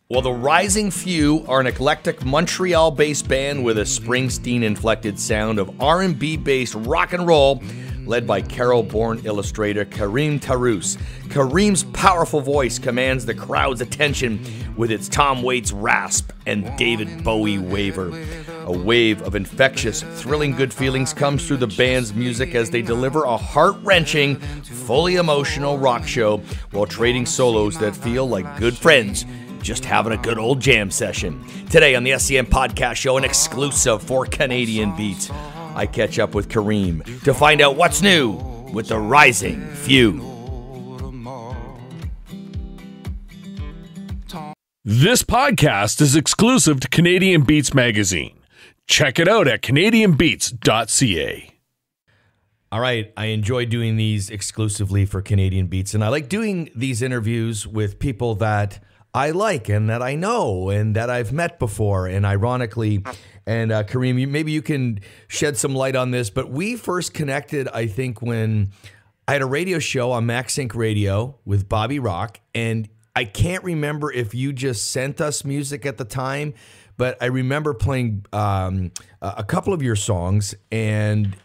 Well, the Rising Few are an eclectic Montreal-based band with a Springsteen-inflected sound of R&B-based rock and roll, led by Cairo-born illustrator Karim Terouz. Karim's powerful voice commands the crowd's attention with its Tom Waits rasp and David Bowie waver. A wave of infectious, thrilling good feelings comes through the band's music as they deliver a heart-wrenching, fully emotional rock show while trading solos that feel like good friends just having a good old jam session. Today on the SCM Podcast Show, an exclusive for Canadian Beats, I catch up with Karim to find out what's new with the Rising Few. This podcast is exclusive to Canadian Beats magazine. Check it out at canadianbeats.ca. All right, I enjoy doing these exclusively for Canadian Beats, and I like doing these interviews with people that I like and that I know and that I've met before. And ironically, and Karim, maybe you can shed some light on this, but we first connected, I think, when I had a radio show on Max Inc. Radio with Bobby Rock, and I can't remember if you just sent us music at the time, but I remember playing a couple of your songs, and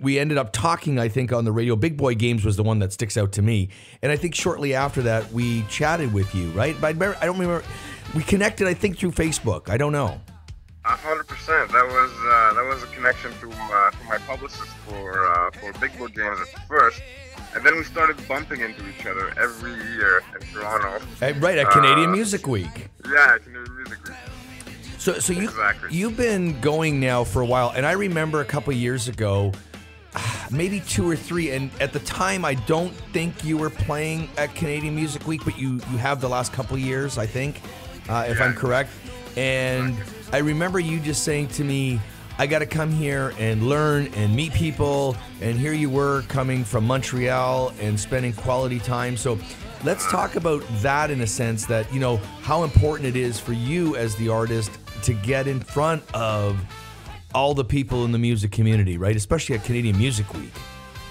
we ended up talking, I think, on the radio. Big Boy Games was the one that sticks out to me. And I think shortly after that, we chatted with you, right? But I don't remember. We connected, I think, through Facebook. I don't know. 100%. That was a connection through my publicist for Big Boy Games at first. And then we started bumping into each other every year in Toronto. Right, at Canadian Music Week. Yeah, Canadian Music Week. So you've been going now for a while, and I remember a couple of years ago, maybe 2 or 3, and at the time I don't think you were playing at Canadian Music Week, but you have the last couple of years, I think, if I'm correct. And I remember you just saying to me, I got to come here and learn and meet people, and here you were coming from Montreal and spending quality time. So let's talk about that in a sense, that, you know, how important it is for you as the artist to get in front of all the people in the music community, right? Especially at Canadian Music Week.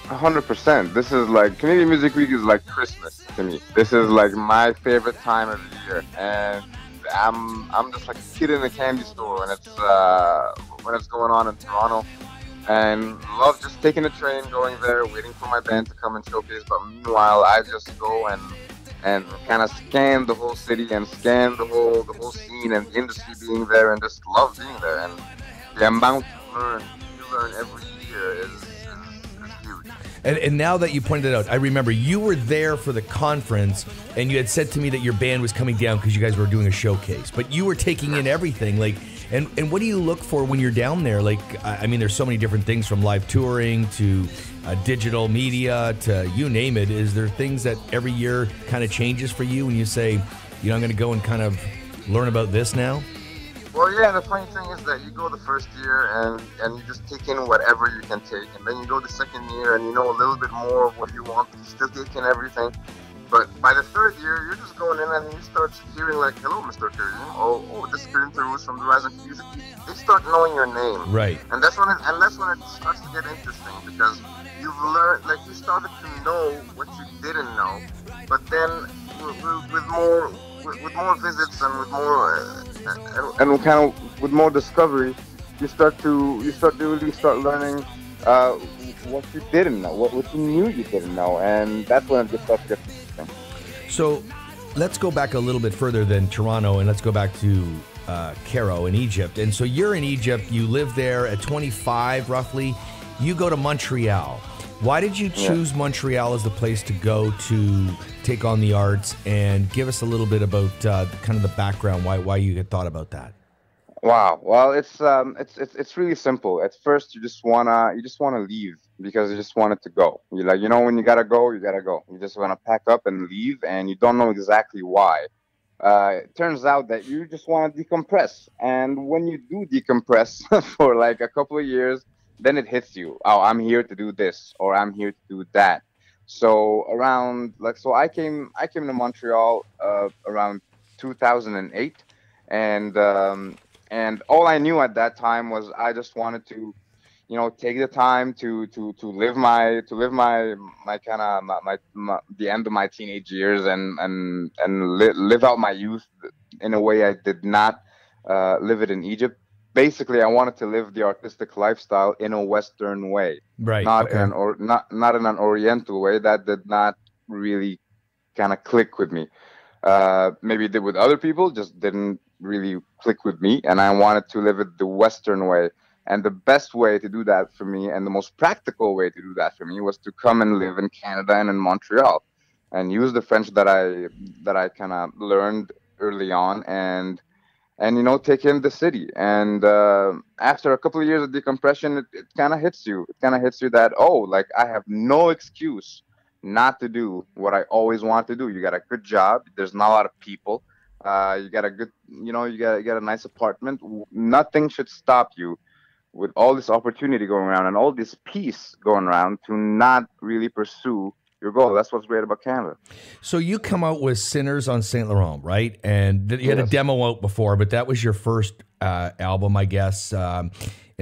100%. This is like, Canadian Music Week is like Christmas to me. This is like my favorite time of the year, and I'm just like a kid in a candy store when it's going on in Toronto, and love just taking a train, going there, waiting for my band to come and showcase. But meanwhile, I just go and kind of scan the whole city and scan the whole scene and the industry being there, and just love being there. And the amount you learn every year is huge. And now that you pointed it out, I remember you were there for the conference, and you had said to me that your band was coming down because you guys were doing a showcase. But you were taking in everything, like, and what do you look for when you're down there? Like, I mean, there's so many different things, from live touring to digital media to you name it. Is there things that every year kind of changes for you when you say, you know, I'm going to go and kind of learn about this now? Well, yeah, the funny thing is that you go the first year and you just take in whatever you can take, and then you go the second year and you know a little bit more of what you want, but you still take in everything. But by the third year, you're just going in and you start hearing like, hello, Mr. Karim. Oh, this is Karim Terouz from the Rising Music. They start knowing your name. Right. And that's when it starts to get interesting, because you've learned, like, you started to know what you didn't know, but then with more visits and with more and kind of with more discovery, you start to really start learning what you didn't know, what you knew you didn't know, and that's when it just starts to get interesting. So let's go back a little bit further than Toronto, and let's go back to Cairo in Egypt. And so you're in Egypt, you live there at 25 roughly, you go to Montreal. Why did you choose Montreal as the place to go to take on the arts? And give us a little bit about kind of the background, why you had thought about that. Wow. Well, it's really simple. At first, you just wanna leave because you just want it to go. You like, you know, when you gotta go, you gotta go. You just wanna pack up and leave, and you don't know exactly why. It turns out that you just want to decompress, and when you do decompress for like a couple of years, then it hits you. Oh, I'm here to do this, or I'm here to do that. So I came to Montreal around 2008, and all I knew at that time was I just wanted to, you know, take the time to live my kind of my the end of my teenage years and live out my youth in a way I did not live it in Egypt. Basically, I wanted to live the artistic lifestyle in a Western way, Right. not Okay. not in an Oriental way. That did not really kind of click with me. Maybe it did with other people, just didn't really click with me. And I wanted to live it the Western way. And the best way to do that for me, and the most practical way to do that for me, was to come and live in Canada and in Montreal, and use the French that I kind of learned early on, and take in the city. And after a couple of years of decompression, it kind of hits you. It kind of hits you that, oh, like, I have no excuse not to do what I always want to do. You got a good job. There's not a lot of people. You got a good, you got a nice apartment. Nothing should stop you, with all this opportunity going around and all this peace going around, to not really pursue your goal. That's what's great about Canada. So you come out with Sinners on Saint Laurent, right? And you had a demo out before, but that was your first album, I guess. And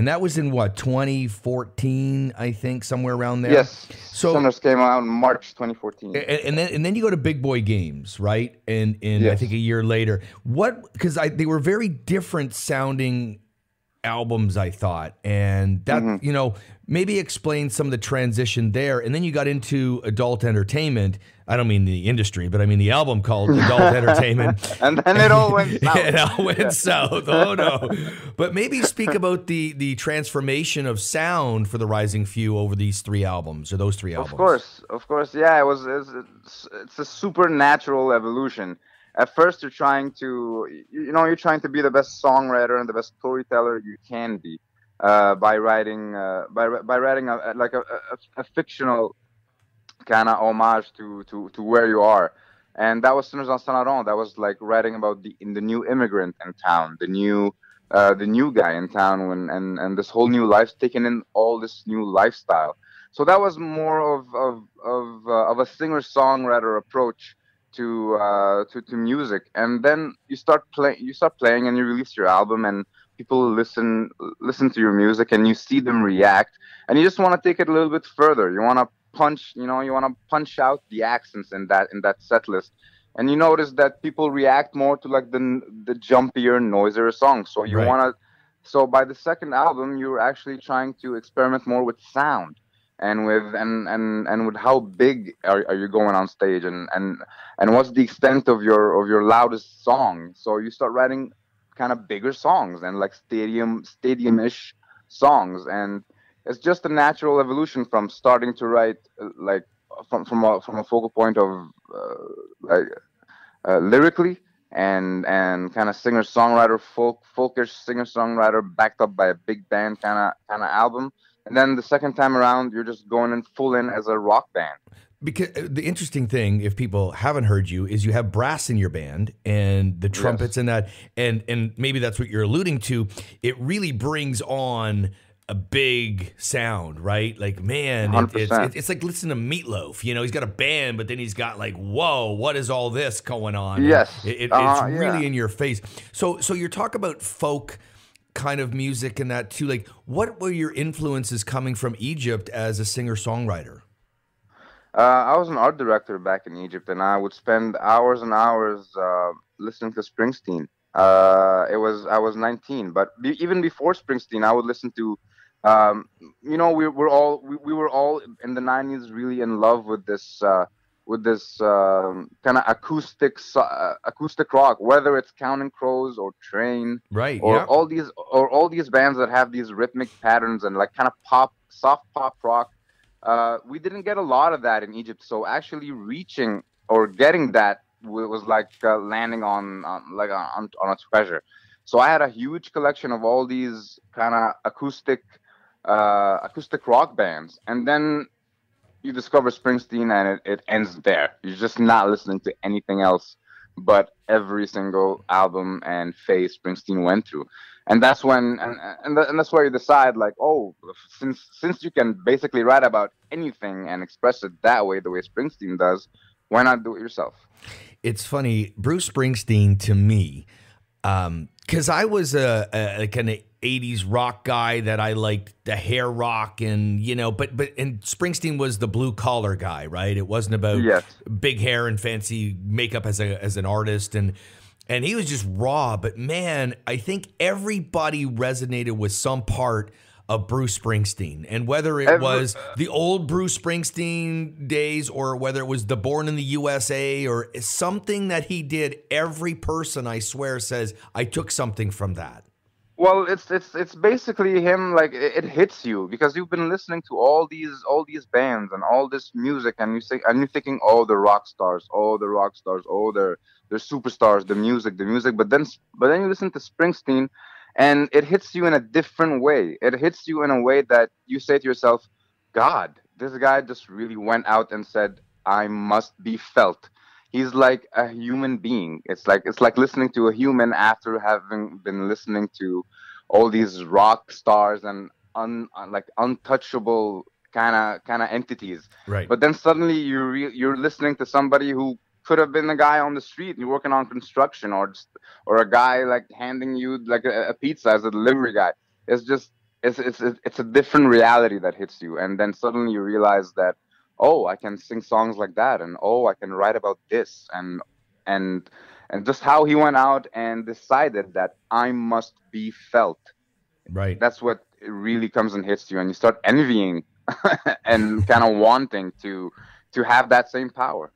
that was in what, 2014, I think, somewhere around there. Yes. So Sinners came out in March 2014. And then you go to Big Boy Games, right? And I think a year later. Because they were very different sounding albums, I thought, and that maybe explain some of the transition there. And then you got into adult entertainment. I don't mean the industry, but I mean the album called Adult Entertainment. And then it all went south. It all went south. Oh no! But maybe speak about the transformation of sound for the Rising Few over these three albums, or those three albums. Of course, yeah. It's a supernatural evolution. At first, you're trying to be the best songwriter and the best storyteller you can be, by writing a fictional kind of homage to where you are. And that was Sinners on Saint Laurent. That was like writing about the new immigrant in town, the new guy in town, and this whole new life, taking in all this new lifestyle. So that was more of a singer-songwriter approach to music. And then you start playing and you release your album, and people listen to your music, and you see them react, and you just want to take it a little bit further. You want to punch out the accents in that set list, and you notice that people react more to like the jumpier, noisier songs. So you want to. So by the second album, you're actually trying to experiment more with sound, and with how big are you going on stage, and what's the extent of your loudest song. So you start writing kind of bigger songs and like stadium-ish songs, and it's just a natural evolution from starting to write like from a focal point of lyrically and kind of singer-songwriter, folkish singer-songwriter backed up by a big band kind of album. And then the second time around, you're just going in full in as a rock band. Because the interesting thing, if people haven't heard you, is you have brass in your band and the trumpets and that, and maybe that's what you're alluding to. It really brings on a big sound, right? Like, man, it's like listening to Meatloaf. He's got a band, but then he's got like, whoa, what is all this going on? Yes, it's really in your face. So you're talking about folk kind of music and that too. Like, what were your influences coming from Egypt as a singer-songwriter? I was an art director back in Egypt, and I would spend hours and hours listening to Springsteen. I was 19, but even before Springsteen, I would listen to. We were all in the 90s really in love with this kind of acoustic rock, whether it's Counting Crows or Train, right? Or all these bands that have these rhythmic patterns and like kind of soft pop rock. We didn't get a lot of that in Egypt, so actually reaching or getting that was like landing on a treasure. So I had a huge collection of all these kind of acoustic rock bands, and then you discover Springsteen, and it ends there. You're just not listening to anything else but every single album and phase Springsteen went through. And that's when, and that's where you decide, like, oh, since you can basically write about anything and express it that way, the way Springsteen does, why not do it yourself? It's funny, Bruce Springsteen to me, because I was a kind of 80s rock guy that I liked the hair rock and, but Springsteen was the blue collar guy, right? It wasn't about big hair and fancy makeup as an artist. And he was just raw, but man, I think everybody resonated with some part of Bruce Springsteen. And whether it was the old Bruce Springsteen days or whether it was the Born in the USA or something that he did, every person, I swear, says, I took something from that. Well, it's basically him. Like it hits you because you've been listening to all these bands and all this music, and you're thinking, oh, the rock stars, oh, they're superstars, the music. But then you listen to Springsteen, and it hits you in a different way. It hits you in a way that you say to yourself, God, this guy just really went out and said, I must be felt. He's like a human being. It's like listening to a human after having been listening to all these rock stars and like untouchable kind of entities. Right. But then suddenly you're listening to somebody who could have been a guy on the street. You're working on construction, or a guy like handing you like a pizza as a delivery guy. It's a different reality that hits you, and then suddenly you realize that, oh, I can sing songs like that, and oh, I can write about this, and just how he went out and decided that I must be felt. Right. That's what it really comes and hits you, and you start envying and kind of wanting to have that same power.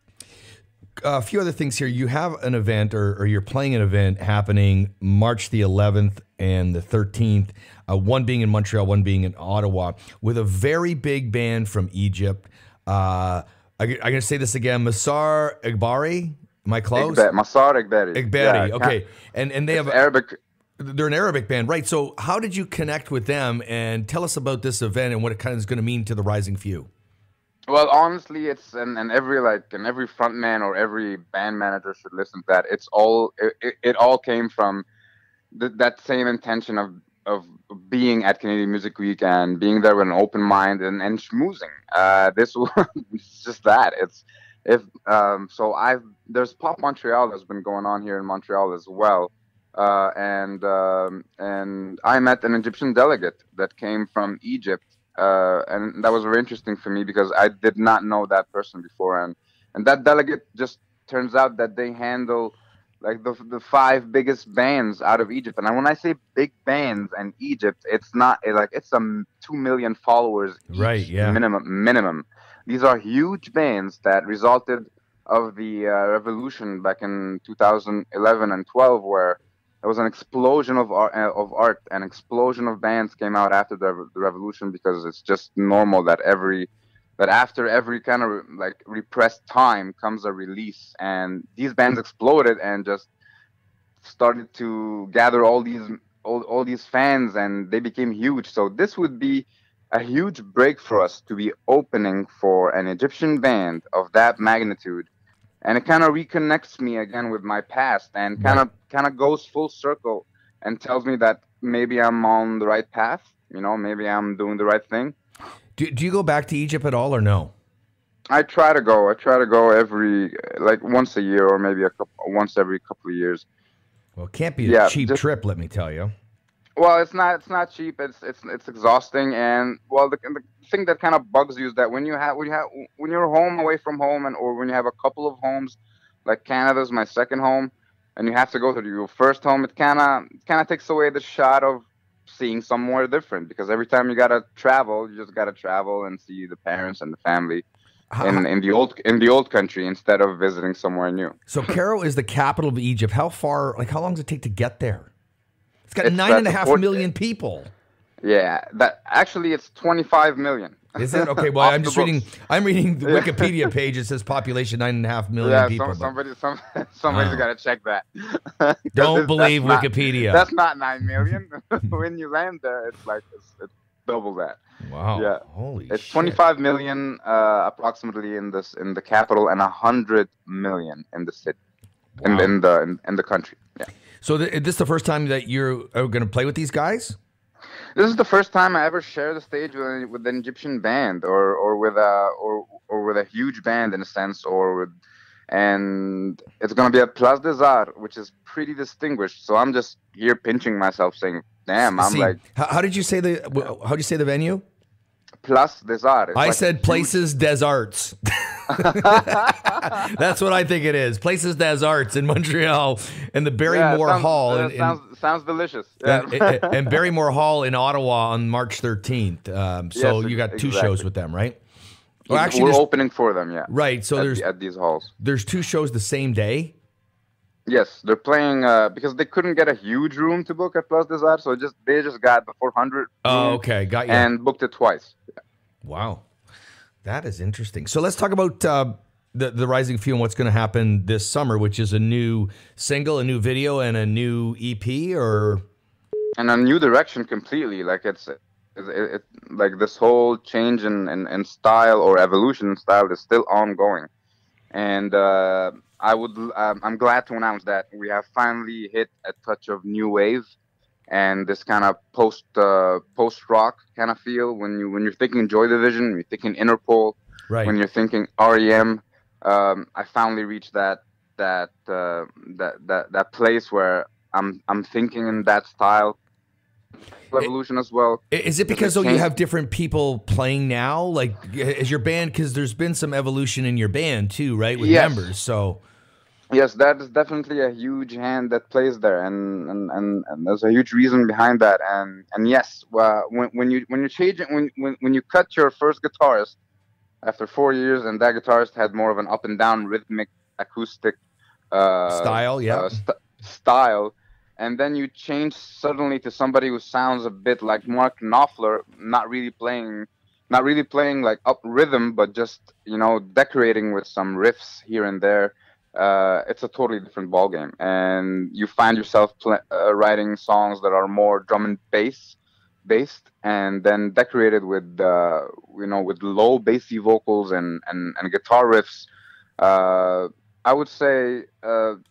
A few other things here. You have an event, or you're playing an event happening March the 11th and the 13th, one being in Montreal, one being in Ottawa, with a very big band from Egypt. I'm going to say this again, Massar Egbari. Am I close? Massar Egbari. Egbari, yeah, okay. And they have Arabic. They're an Arabic band, right? So how did you connect with them? And tell us about this event and what it kind of is going to mean to the Rising Few. Well, honestly, it's and every front man or every band manager should listen to that. It all came from that same intention of being at Canadian Music Week and being there with an open mind and schmoozing. This was just that. There's Pop Montreal that's been going on here in Montreal as well, and I met an Egyptian delegate that came from Egypt. And that was very interesting for me because I did not know that person before, and that delegate just turns out that they handle like the 5 biggest bands out of Egypt. And when I say big bands and Egypt, it's not like it's 2 million followers each, right? Yeah, minimum. These are huge bands that resulted of the revolution back in 2011 and 12, where there was an explosion of art, an explosion of bands came out after the revolution, because it's just normal that after every kind of like repressed time comes a release, and these bands exploded and just started to gather all these fans, and they became huge. So this would be a huge break for us to be opening for an Egyptian band of that magnitude. And it kind of reconnects me again with my past, and kind of goes full circle and tells me that maybe I'm on the right path. Maybe I'm doing the right thing. Do you go back to Egypt at all, or no? I try to go. Every once a year, or maybe once every couple of years. Well, it can't be a cheap trip, let me tell you. Well, it's not cheap. It's exhausting, and well, the thing that kind of bugs you is that when you're home away from home, or when you have a couple of homes, like Canada's my second home, and you have to go to your first home, it kind of takes away the shot of seeing somewhere different, because every time you gotta travel, you just gotta travel and see the parents and the family in the old country instead of visiting somewhere new. So Cairo is the capital of Egypt. How long does it take to get there? It's got 9.5 million people. Yeah, it's 25 million. Is it? Okay, well, I'm reading the Wikipedia page. It says population 9.5 million people. Somebody's got to check that. Don't believe Wikipedia. That's not 9 million. When you land there, it's double that. Wow. Yeah. Holy shit. It's 25 million approximately in the capital, and 100 million in the city, in the country. Yeah. So is this the first time that you're going to play with these guys? This is the first time I ever share the stage with an Egyptian band, or with a huge band in a sense, and it's going to be at Place des Arts, which is pretty distinguished. So I'm just here pinching myself, saying, "Damn!" How did you say the venue? Place des Arts. I said Places des Arts. That's what I think it is. Places des Arts in Montreal and the Barrymore Hall. Sounds delicious. And Barrymore Hall in Ottawa on March 13th. So you got two shows with them, right? Well, actually, we're opening for them, yeah. Right. So at these halls. There's two shows the same day? Yes, they're playing because they couldn't get a huge room to book at Place des Arts, so they just got the 400. Oh, okay, got you. And booked it twice. Yeah. Wow, that is interesting. So let's talk about the Rising Few and what's going to happen this summer, which is a new single, a new video, and a new EP, and a new direction completely. Like it's like this whole change in style or evolution in style is still ongoing, and. I'm glad to announce that we have finally hit a touch of new wave and this kind of post rock kind of feel. When you're thinking Joy Division, you're thinking Interpol. Right. When you're thinking REM, I finally reached that place where I'm thinking in that style. Evolution as well. Is it because you have different people playing now? Like, is your band, because there's been some evolution in your band too, right? With members, so. Yes, that is definitely a huge hand that plays there, and there's a huge reason behind that. And yes, when you change it, when you cut your first guitarist after 4 years, and that guitarist had more of an up and down rhythmic acoustic style, style. And then you change suddenly to somebody who sounds a bit like Mark Knopfler, not really playing like up rhythm, but just decorating with some riffs here and there. It's a totally different ballgame, and you find yourself writing songs that are more drum and bass based, and then decorated with with low bassy vocals and guitar riffs. I would say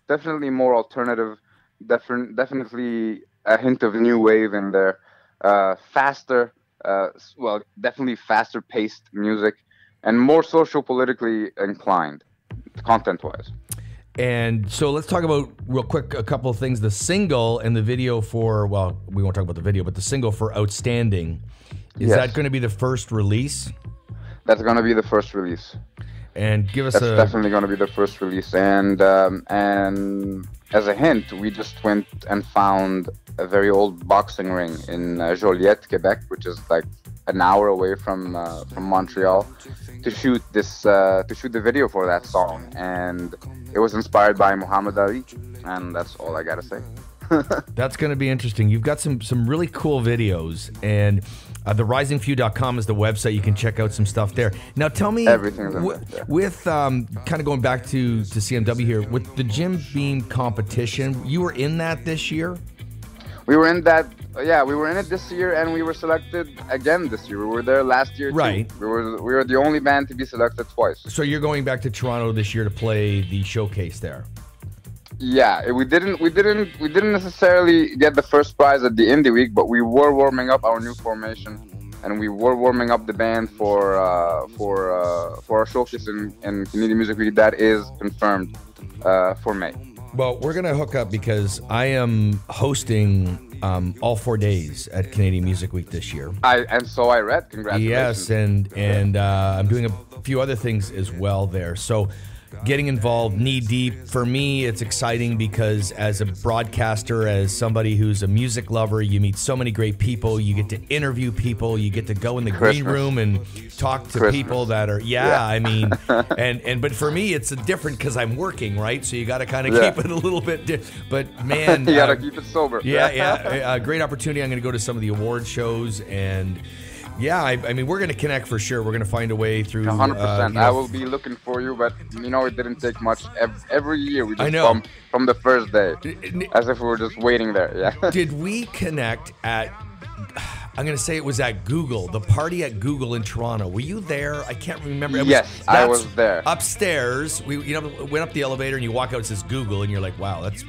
definitely more alternative. Definitely a hint of new wave in there. Faster, definitely faster paced music, and more social politically inclined, content-wise. And so let's talk about real quick a couple of things. The single and the video for, well, we won't talk about the video, but the single for Outstanding, is that going to be the first release? That's going to be the first release. And give us That's definitely going to be the first release. And as a hint, we just went and found a very old boxing ring in Joliette, Quebec, which is like an hour away from Montreal, to shoot the video for that song. And it was inspired by Muhammad Ali, and that's all I gotta say. That's going to be interesting. You've got some really cool videos, and therisingfew.com is the website. You can check out some stuff there. Now tell me, everything's in there. With kind of going back to CMW here, with the Jim Beam competition, you were in that this year? We were in that, yeah, we were in it this year, and we were selected again this year. We were there last year, right? Too. We were the only band to be selected twice. So you're going back to Toronto this year to play the showcase there? Yeah, we didn't necessarily get the first prize at the Indie Week, but we were warming up our new formation, and we were warming up the band for our showcase in Canadian Music Week. That is confirmed for May. Well, we're gonna hook up because I am hosting all 4 days at Canadian Music Week this year. So I read. Congratulations. Yes, and I'm doing a few other things as well there. So getting involved knee deep, for me, it's exciting because as a broadcaster, as somebody who's a music lover, you meet so many great people. You get to interview people. You get to go in the green room and talk to people that are, I mean, but for me, it's different because I'm working, right? So you got to kind of keep it a little bit, but man. You got to keep it sober. Great opportunity. I'm going to go to some of the award shows, and yeah, I mean, we're going to connect for sure. We're going to find a way through. 100%. I will be looking for you, but it didn't take much. Every year we just bump from the first day, as if we were just waiting there. Yeah. Did we connect at? I'm going to say it was at Google, the party at Google in Toronto. Were you there? I can't remember. I was there. Upstairs, we went up the elevator, and you walk out, it says Google, and you're like, wow, that's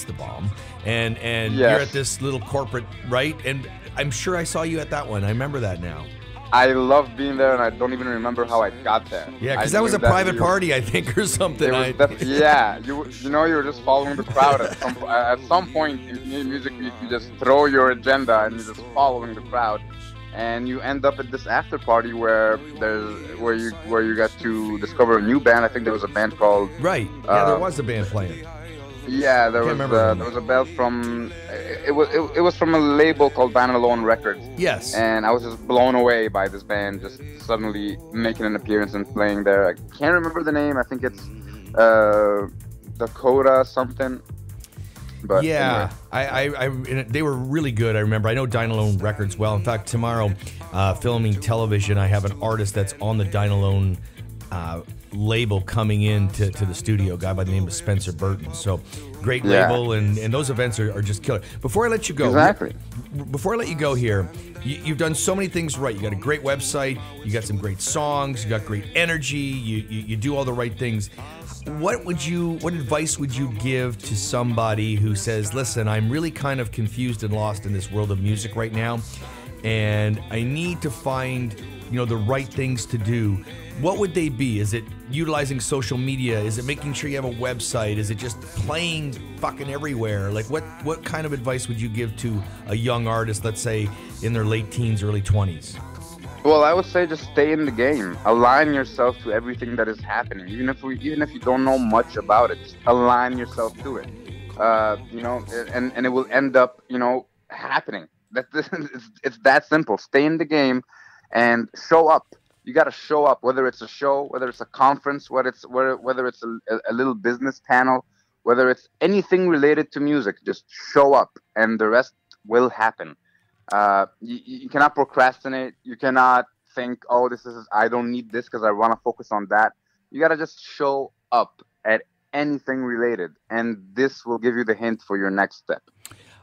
the bomb. And you're at this little corporate, right? And I'm sure I saw you at that one. I remember that now. I love being there, and I don't even remember how I got there. Yeah, because that was a private party, I think, or something. You were just following the crowd. At some point in Canadian Music Week, you just throw your agenda and you're just following the crowd. and you end up at this after party where you get to discover a new band. I think there was a band called there was a band playing. Yeah, there was a band from it was from a label called Banner Alone Records. Yes. And I was just blown away by this band just suddenly making an appearance and playing there. I can't remember the name. I think it's Dakota something. But yeah, anyway. they were really good. I remember. I know Dynalone Records well. In fact, tomorrow, filming television, I have an artist that's on the Dynalone label coming in to the studio, a guy by the name of Spencer Burton. So great label, and those events are just killer. Before I let you go, before I let you go here, you've done so many things right. You got a great website, you got some great songs, you got great energy, you do all the right things. What advice would you give to somebody who says, listen, I'm really kind of confused and lost in this world of music right now, and I need to find, the right things to do? What would they be? Is it utilizing social media? Is it making sure you have a website? Is it just playing fucking everywhere? Like, what kind of advice would you give to a young artist, let's say in their late teens, early 20s? Well, I would say just stay in the game. Align yourself to everything that is happening. Even if you don't know much about it, just align yourself to it. And it will end up, happening. It's that simple. Stay in the game and show up. You got to show up, whether it's a show, whether it's a conference, whether it's a little business panel, whether it's anything related to music. Just show up, and the rest will happen. You cannot procrastinate. You cannot think, oh, I don't need this because I want to focus on that. You got to just show up at anything related, and this will give you the hint for your next step.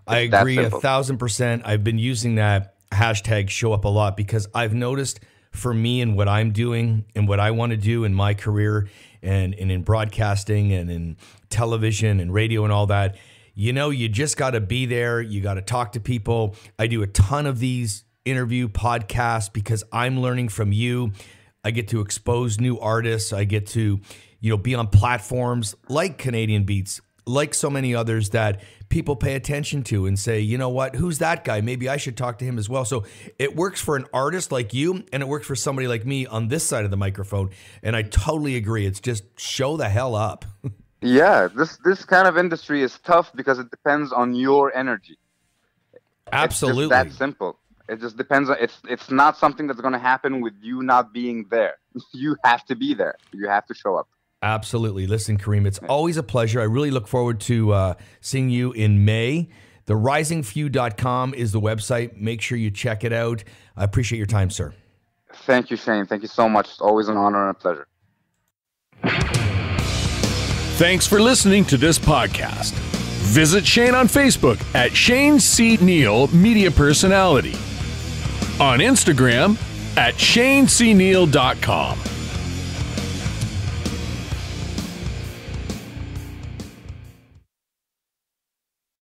I agree 1,000%. I've been using that hashtag show up a lot because I've noticed for me and what I'm doing and what I want to do in my career and in broadcasting and in television and radio and all that, you just got to be there. You got to talk to people. I do a ton of these interview podcasts because I'm learning from you. I get to expose new artists. I get to, be on platforms like Canadian Beats, like so many others that people pay attention to and say, you know what, who's that guy? Maybe I should talk to him as well. So it works for an artist like you, and it works for somebody like me on this side of the microphone. And I totally agree. It's just show the hell up. Yeah, this kind of industry is tough because it depends on your energy. Absolutely. It's just that simple. It just depends on it's not something that's going to happen with you not being there. You have to be there. You have to show up. Absolutely. Listen, Karim, it's always a pleasure. I really look forward to seeing you in May. TheRisingFew.com is the website. Make sure you check it out. I appreciate your time, sir. Thank you, Shane. Thank you so much. It's always an honor and a pleasure. Thanks for listening to this podcast. Visit Shane on Facebook at Shane C. Neal Media Personality. On Instagram at ShaneCNeal.com.